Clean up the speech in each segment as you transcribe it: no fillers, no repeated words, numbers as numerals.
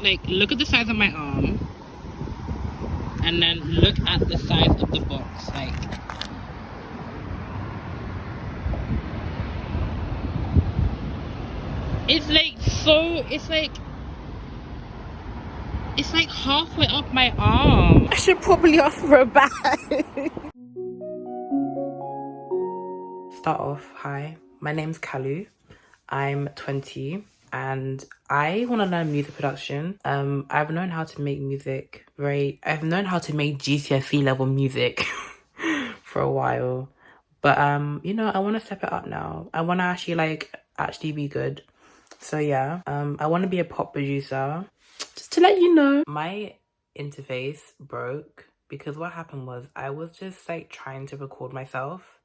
Like, look at the size of my arm, and then look at the size of the box. Like, it's like so. It's like halfway up my arm. I should probably ask for a bag. Start off. Hi, my name's Kalu. I'm 20 and I want to learn music production. I've known how to make music I've known how to make GCSE level music for a while. But you know, I want to step it up now. I want to actually be good. So yeah, I want to be a pop producer. Just to let you know, my interface broke because what happened was I was just like trying to record myself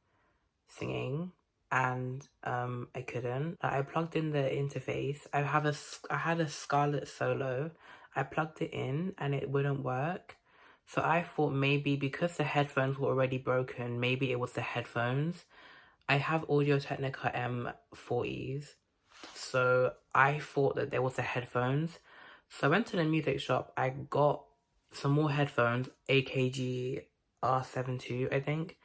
singing and I couldn't. I plugged in the interface. I had a Scarlett Solo. I plugged it in and it wouldn't work. So I thought maybe because the headphones were already broken, maybe it was the headphones. I have Audio-Technica M40s. So I thought that there was the headphones. So I went to the music shop. I got some more headphones, AKG R72, I think.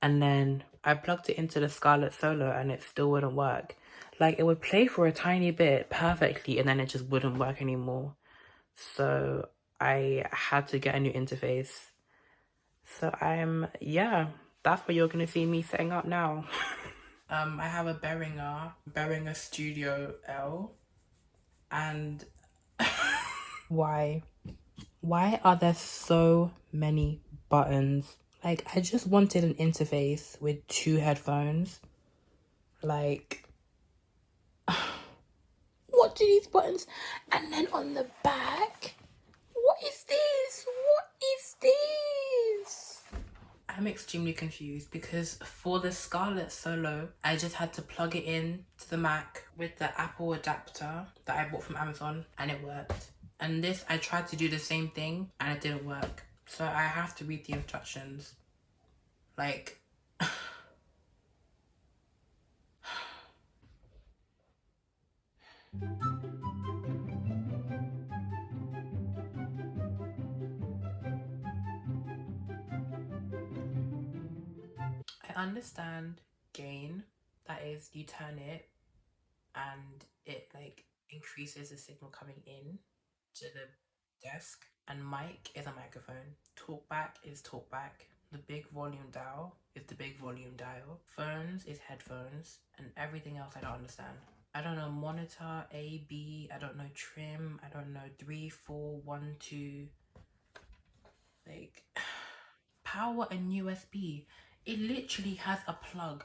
And then I plugged it into the Scarlett Solo and it still wouldn't work. Like, it would play for a tiny bit perfectly and then it just wouldn't work anymore. So I had to get a new interface. So yeah, that's what you're going to see me setting up now. I have a Behringer Studio L. And why are there so many buttons? Like, I just wanted an interface with 2 headphones. Like, what do these buttons? And then on the back, what is this? What is this? I'm extremely confused because for the Scarlett Solo, I just had to plug it in to the Mac with the Apple adapter that I bought from Amazon and it worked. And this, I tried to do the same thing and it didn't work. So I have to read the instructions. Like, I understand gain. That is, you turn it and it like increases the signal coming in to the desk. And mic is a microphone. Talkback is talkback. The big volume dial is the big volume dial. Phones is headphones. And everything else I don't understand. I don't know monitor, A, B, I don't know trim, I don't know 3, 4, 1, 2. Like, power and USB. It literally has a plug.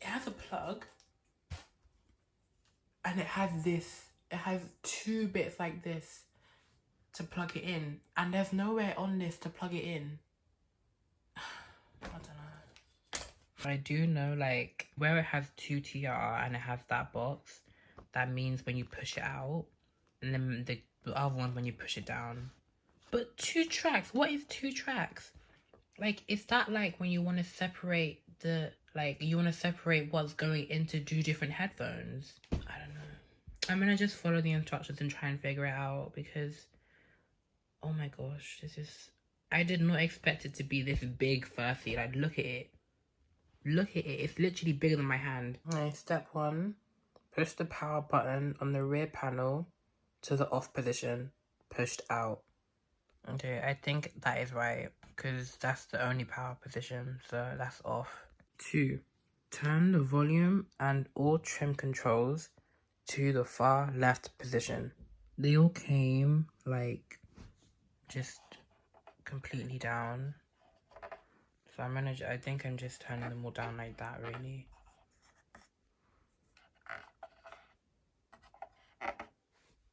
It has a plug. And it has this. It has 2 bits like this to plug it in. And there's nowhere on this to plug it in. I don't know. I do know, like, where it has 2 TR and it has that box, that means when you push it out, and then the other one when you push it down. But 2 tracks, what is 2 tracks? Like, is that like when you want to separate you want to separate what's going into 2 different headphones? I don't know. I'm gonna just follow the instructions and try and figure it out because, oh my gosh, I did not expect it to be this big firstly. Like, look at it. Look at it. It's literally bigger than my hand. Okay, step 1. Push the power button on the rear panel to the off position. Pushed out. Okay, I think that is right because that's the only power position, so that's off. 2. Turn the volume and all trim controls to the far left position. They all came like just completely down. So I think I'm just turning them all down like that, really.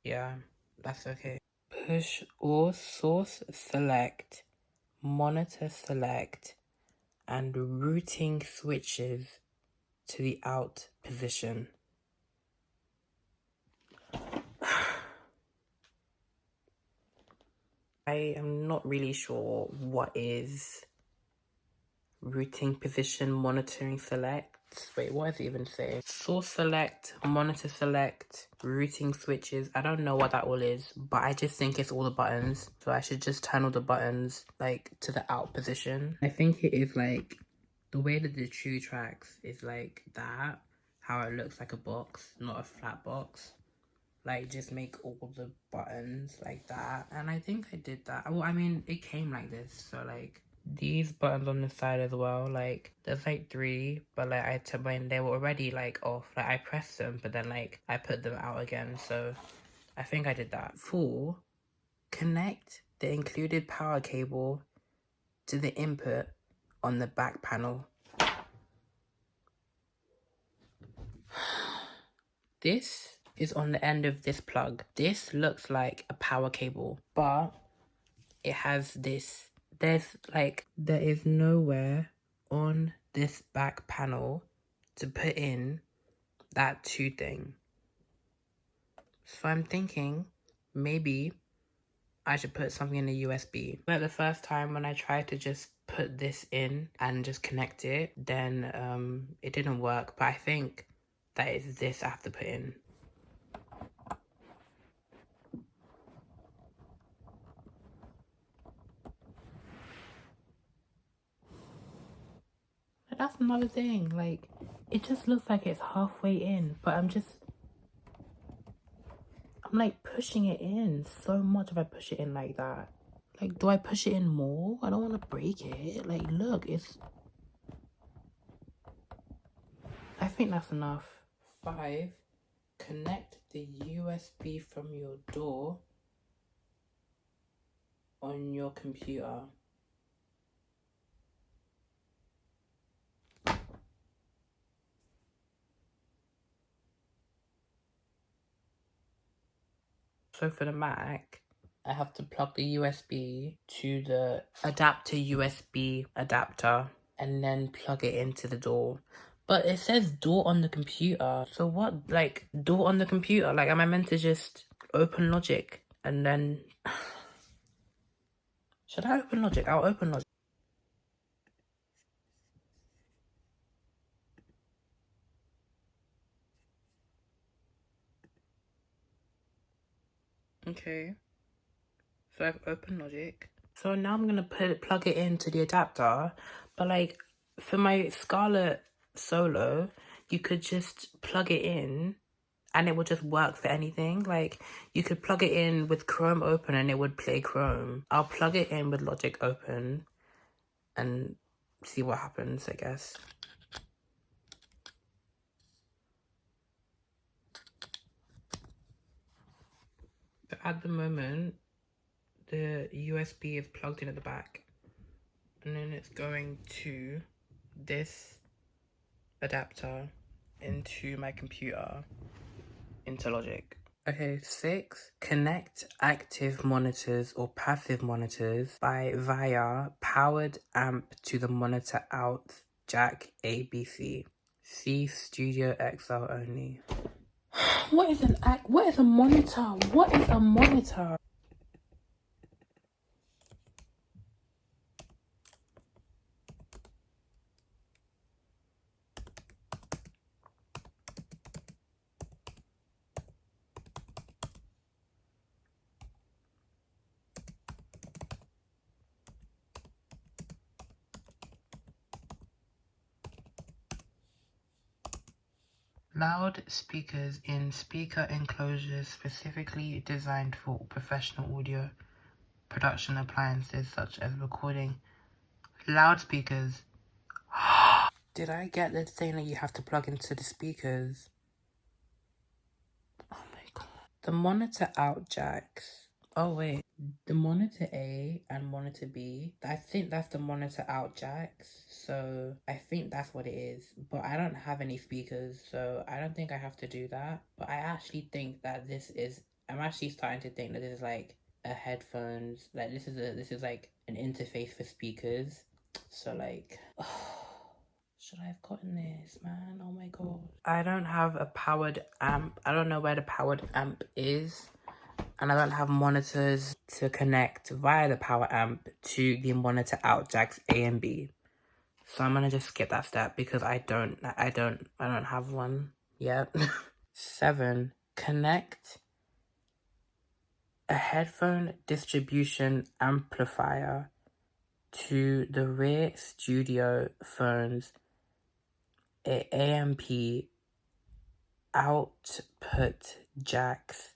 Yeah, that's okay. Push all source select, monitor select, and routing switches to the out position. I am not really sure what is routing position monitoring select. Wait, what does it even say? Source select, monitor select, routing switches. I don't know what that all is, but I just think it's all the buttons. So I should just turn all the buttons like to the out position. I think it is like the way that the true tracks is like that, how it looks like a box, not a flat box. Like, just make all the buttons like that. And I think I did that. Well, I mean, it came like this. So, like, these buttons on the side as well. Like, there's, like, 3. But, like, I took mine. They were already, like, off. Like, I pressed them. But then, like, I put them out again. So, I think I did that. 4. Connect the included power cable to the input on the back panel. This is on the end of this plug. This looks like a power cable, but it has this. There is nowhere on this back panel to put in that 2 thing. So I'm thinking maybe I should put something in the USB. But the first time when I tried to just put this in and just connect it, then it didn't work. But I think that is this I have to put in. But that's another thing. Like, it just looks like it's halfway in, but I'm like pushing it in so much if I push it in like that. Like, do I push it in more? I don't want to break it. Like, look, I think that's enough. 5. Connect the USB from your door on your computer. So for the Mac, I have to plug the USB to the adapter USB adapter and then plug it into the door. But it says door on the computer. So what, like, door on the computer? Like, am I meant to just open Logic and then... Should I open Logic? I'll open Logic. Okay. So I've opened Logic. So now I'm gonna plug it into the adapter. But like, for my Scarlett Solo, you could just plug it in and it would just work for anything. Like, you could plug it in with Chrome open and it would play Chrome. I'll plug it in with Logic open and see what happens, I guess. So at the moment, the USB is plugged in at the back. And then it's going to this adapter into my computer, into Logic. Okay, 6. Connect active monitors or passive monitors via powered amp to the monitor out jack ABC. See Studio XL only. What is a monitor? What is a monitor? Loudspeakers in speaker enclosures specifically designed for professional audio production appliances such as recording. Loudspeakers. Did I get the thing that you have to plug into the speakers? Oh my god. The monitor out jacks. Oh wait. The monitor A and monitor B, I think that's the monitor out jacks. So I think that's what it is. But I don't have any speakers, so I don't think I have to do that. But I actually think that I'm actually starting to think that this is like a headphones, like this is like an interface for speakers. So like, should I have gotten this, man? Oh my god. I don't have a powered amp. I don't know where the powered amp is. And I don't have monitors to connect via the power amp to the monitor out jacks A and B. So I'm gonna just skip that step because I don't have one yet. 7. Connect a headphone distribution amplifier to the rear studio phone's AMP output jacks.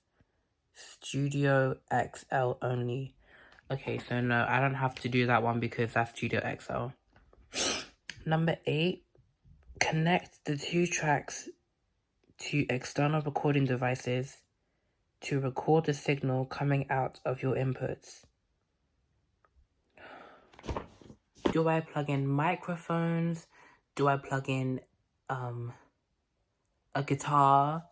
Studio XL only. Okay, so no, I don't have to do that one because that's Studio XL. Number 8, connect the 2 tracks to external recording devices to record the signal coming out of your inputs. Do I plug in microphones? Do I plug in a guitar?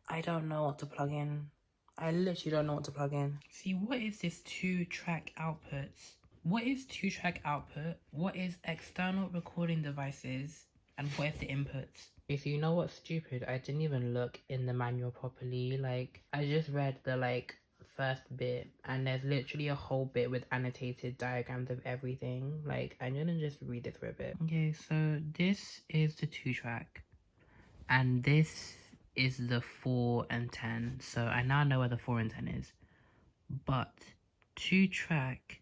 I don't know what to plug in. I literally don't know what to plug in. See, what is this 2-track outputs? What is 2-track output? What is external recording devices? And what is the inputs? Okay, so you know what's stupid? I didn't even look in the manual properly. Like, I just read the, first bit, and there's literally a whole bit with annotated diagrams of everything. Like, I'm gonna just read it through a bit. Okay, so this is the 2-track. And this is the 4 and 10. So I now know where the 4 and 10 is. But 2-track,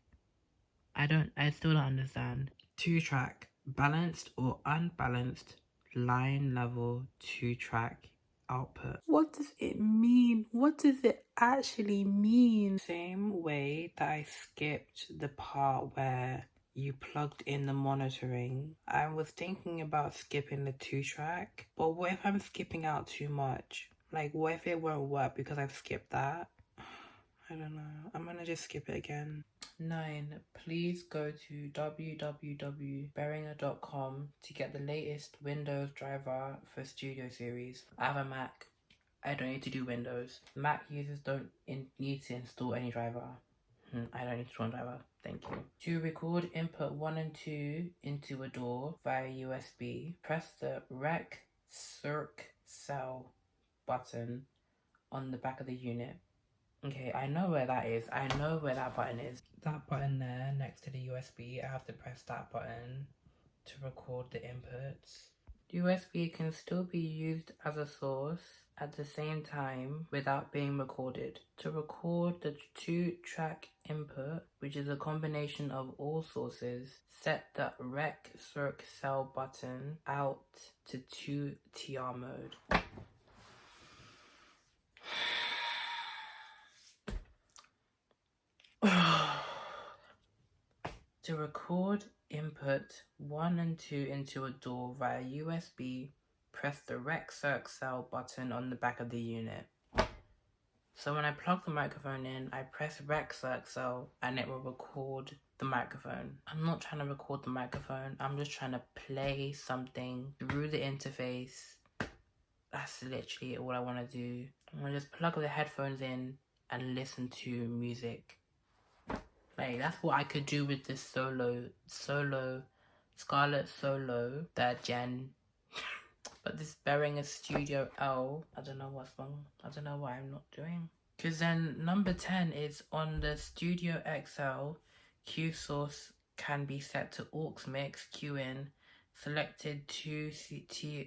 I still don't understand. 2-track, balanced or unbalanced line level 2-track output. What does it mean? What does it actually mean? Same way that I skipped the part where you plugged in the monitoring, I was thinking about skipping the 2-track, but what if I'm skipping out too much? Like, what if it won't work because I've skipped that? I don't know. I'm gonna just skip it again. 9. Please go to www.behringer.com to get the latest Windows driver for Studio Series. I have a Mac. I don't need to do Windows. Mac users don't need to install any driver. I don't need to run driver. Thank you. To record input 1 and 2 into a DAW via USB, press the Rec Circ Cell button on the back of the unit. Okay, I know where that is. I know where that button is. That button there next to the USB, I have to press that button to record the inputs. USB can still be used as a source at the same time without being recorded. To record the 2-track input, which is a combination of all sources, set the Rec Circ Cell button out to 2TR mode. To record input 1 and 2 into a DAW via USB, press the Rec Circ Cell button on the back of the unit. So when I plug the microphone in, I press Rec Circ Cell and it will record the microphone. I'm not trying to record the microphone, I'm just trying to play something through the interface. That's literally all I want to do. I'm going to just plug the headphones in and listen to music. Like, that's what I could do with this Scarlett Solo 3rd gen. But this Behringer Studio L, I don't know what's wrong. I don't know what I'm not doing. Because then number 10 is on the Studio XL, Q source can be set to aux mix, Q in, selected 2TR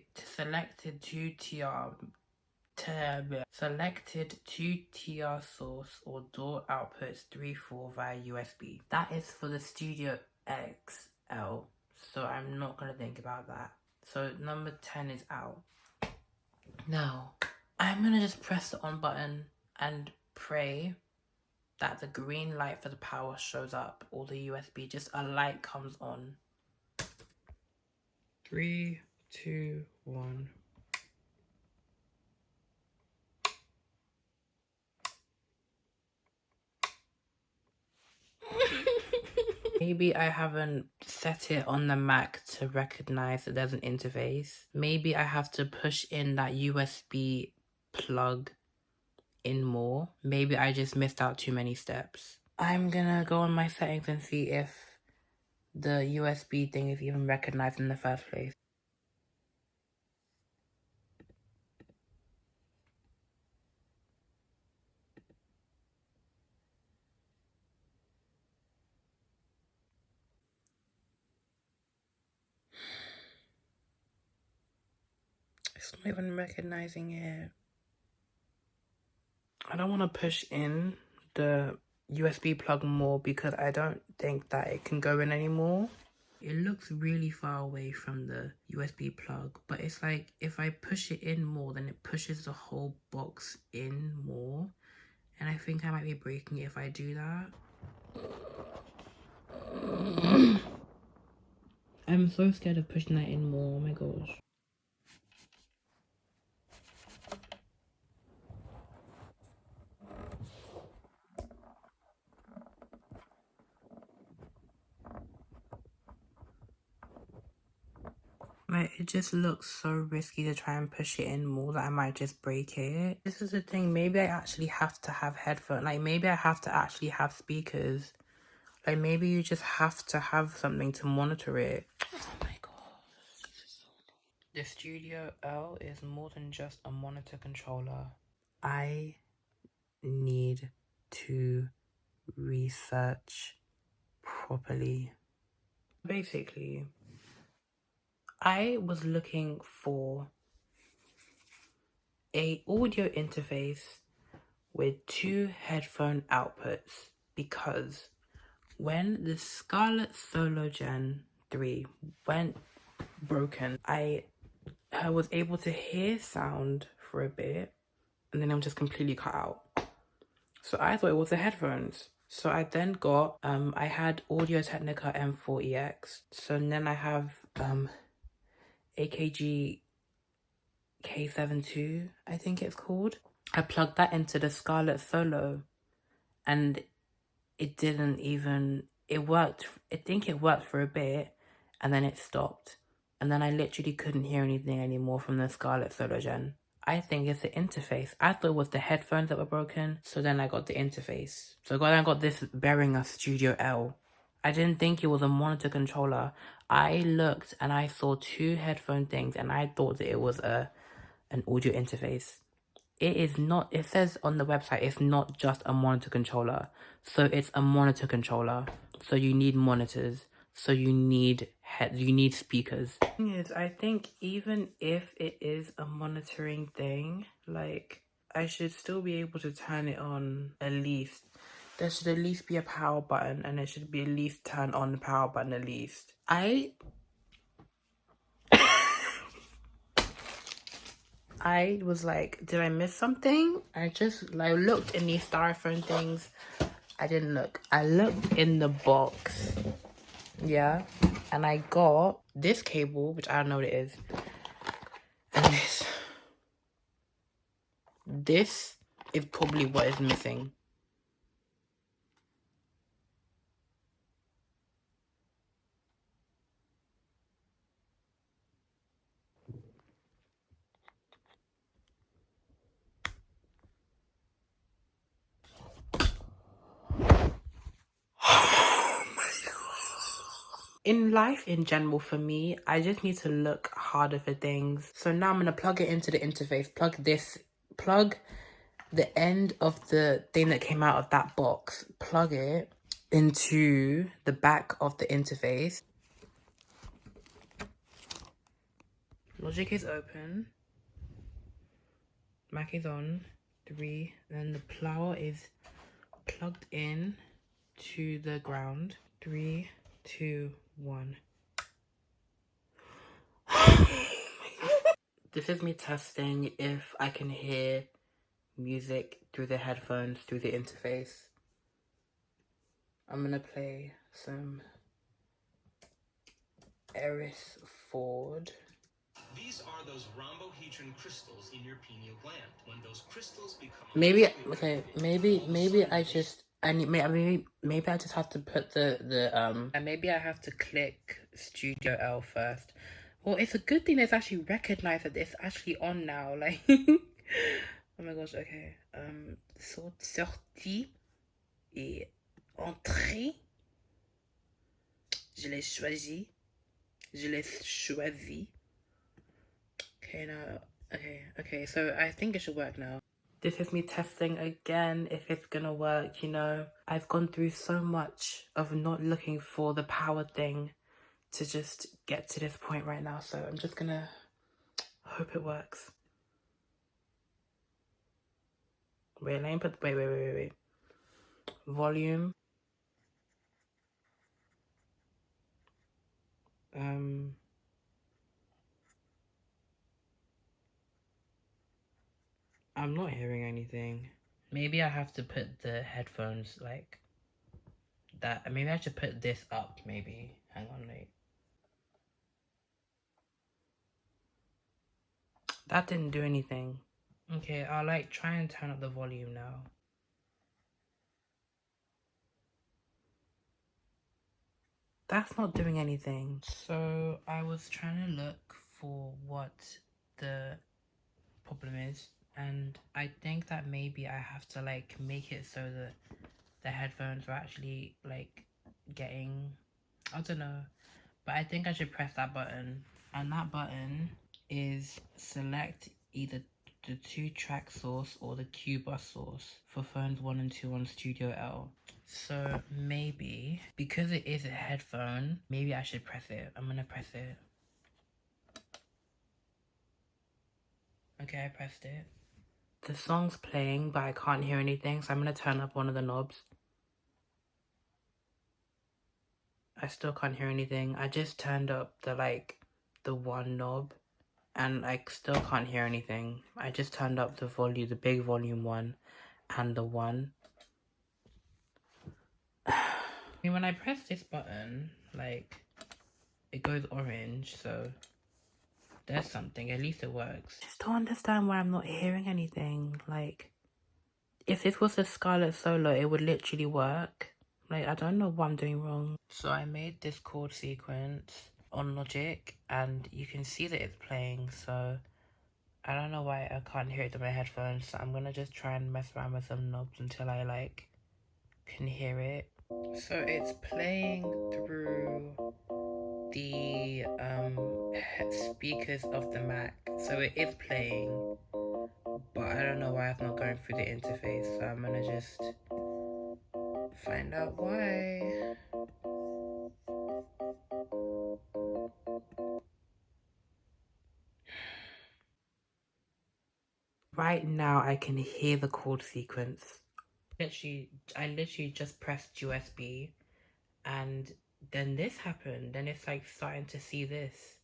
source or DAW outputs 3-4 via USB. That is for the Studio XL, so I'm not going to think about that. So number 10 is out. Now, I'm going to just press the on button and pray that the green light for the power shows up, or the USB, just a light comes on. 3, 2, 1. Maybe I haven't set it on the Mac to recognize that there's an interface. Maybe I have to push in that USB plug in more. Maybe I just missed out too many steps. I'm gonna go on my settings and see if the USB thing is even recognized in the first place. It's not even recognizing it. I don't want to push in the USB plug more because I don't think that it can go in anymore. It looks really far away from the USB plug, but it's like if I push it in more, then it pushes the whole box in more. And I think I might be breaking it if I do that. I'm so scared of pushing that in more, oh my gosh. Like, it just looks so risky to try and push it in more that I might just break it. This is the thing, maybe I actually have to have headphones. Like, maybe I have to actually have speakers. Like, maybe you just have to have something to monitor it. Oh my gosh. The Studio L is more than just a monitor controller. I need to research properly. Basically, I was looking for a audio interface with 2 headphone outputs because when the Scarlett Solo Gen 3 went broken, I was able to hear sound for a bit and then I'm just completely cut out. So I thought it was the headphones. So I then got, I had Audio Technica M40X. So then I have AKG K72, I think it's called. I plugged that into the Scarlett Solo and it didn't even, it worked, I think it worked for a bit and then it stopped. And then I literally couldn't hear anything anymore from the Scarlett Solo Gen. I think it's the interface. I thought it was the headphones that were broken. So then I got the interface. So I got this Behringer Studio L. I didn't think it was a monitor controller. I looked and I saw 2 headphone things and I thought that it was an audio interface. It is not, it says on the website, it's not just a monitor controller. So it's a monitor controller. So you need monitors. So you need speakers. The thing is, I think even if it is a monitoring thing, like I should still be able to turn it on at least. There should at least be a power button and it should be at least turn on the power button at least. I was like, did I miss something? I just like looked in these styrofoam things. I didn't look. I looked in the box. Yeah. And I got this cable, which I don't know what it is. And this. This is probably what is missing. In life in general, for me, I just need to look harder for things. So now I'm going to plug it into the interface. Plug the end of the thing that came out of that box. Plug it into the back of the interface. Logic is open. Mac is on. 3. Then the plower is plugged in to the ground. 3, 2, 1. This is me testing if I can hear music through the headphones, through the interface. I'm gonna play some Eris Ford. These are those rhombohedron crystals in your pineal gland. When those crystals become maybe I just maybe I just have to put and maybe I have to click Studio L first. Well, it's a good thing it's actually recognized that it's actually on now. Like, oh my gosh, okay. Sortie et entrée. Je l'ai choisi. Okay, now, okay, so I think it should work now. This is me testing again if it's gonna work, you know. I've gone through so much of not looking for the power thing to just get to this point right now, so I'm just gonna... Hope it works. Wait, let me put, wait. Volume. I'm not hearing anything. Maybe I have to put the headphones like that. Maybe I should put this up, maybe. Hang on, wait. That didn't do anything. Okay, I'll like try and turn up the volume now. That's not doing anything. So I was trying to look for what the problem is, and I think that maybe I have to like make it so that the headphones are actually like getting, I don't know, but I think I should press that button, and that button is select either the 2-track source or the Q bus source for phones 1 and 2 on Studio L. So maybe because it is a headphone, maybe I should press it. I'm gonna press it. Okay, I pressed it. The song's playing, but I can't hear anything, so I'm gonna turn up one of the knobs. I still can't hear anything. I just turned up the one knob, and I still can't hear anything. I just turned up the volume, the big volume one, and the one. When I press this button, like, it goes orange, so there's something. At least it works. Just don't understand why I'm not hearing anything. Like, if this was a Scarlett Solo, it would literally work. Like, I don't know what I'm doing wrong. So I made this chord sequence on Logic, and you can see that it's playing, so I don't know why I can't hear it through my headphones. So I'm gonna just try and mess around with some knobs until I like can hear it. So it's playing through the speakers of the Mac, so it is playing, but I don't know why it's not going through the interface, so I'm gonna just find out why. Right now I can hear the chord sequence. I literally just pressed USB, and then this happened. Then it's like starting to see this.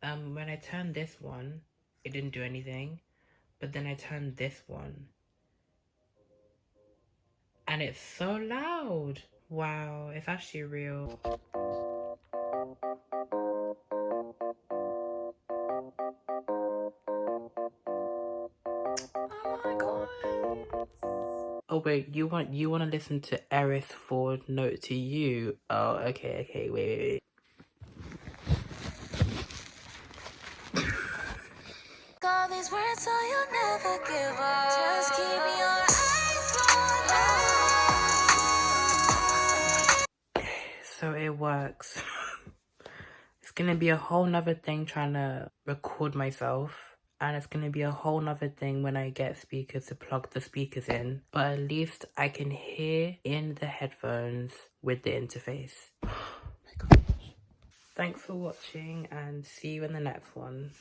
When I turned this one, it didn't do anything, but then I turned this one, and it's so loud. Wow, it's actually real. Oh my god. Oh wait, you want to listen to Eris Ford Note to You? Oh, okay, wait. All these words so you'll never give up. Just keep your eyes on. So it works. It's gonna be a whole nother thing trying to record myself, and it's gonna be a whole nother thing when I get speakers to plug the speakers in, but at least I can hear in the headphones with the interface. Oh my gosh. Thanks for watching, and see you in the next one.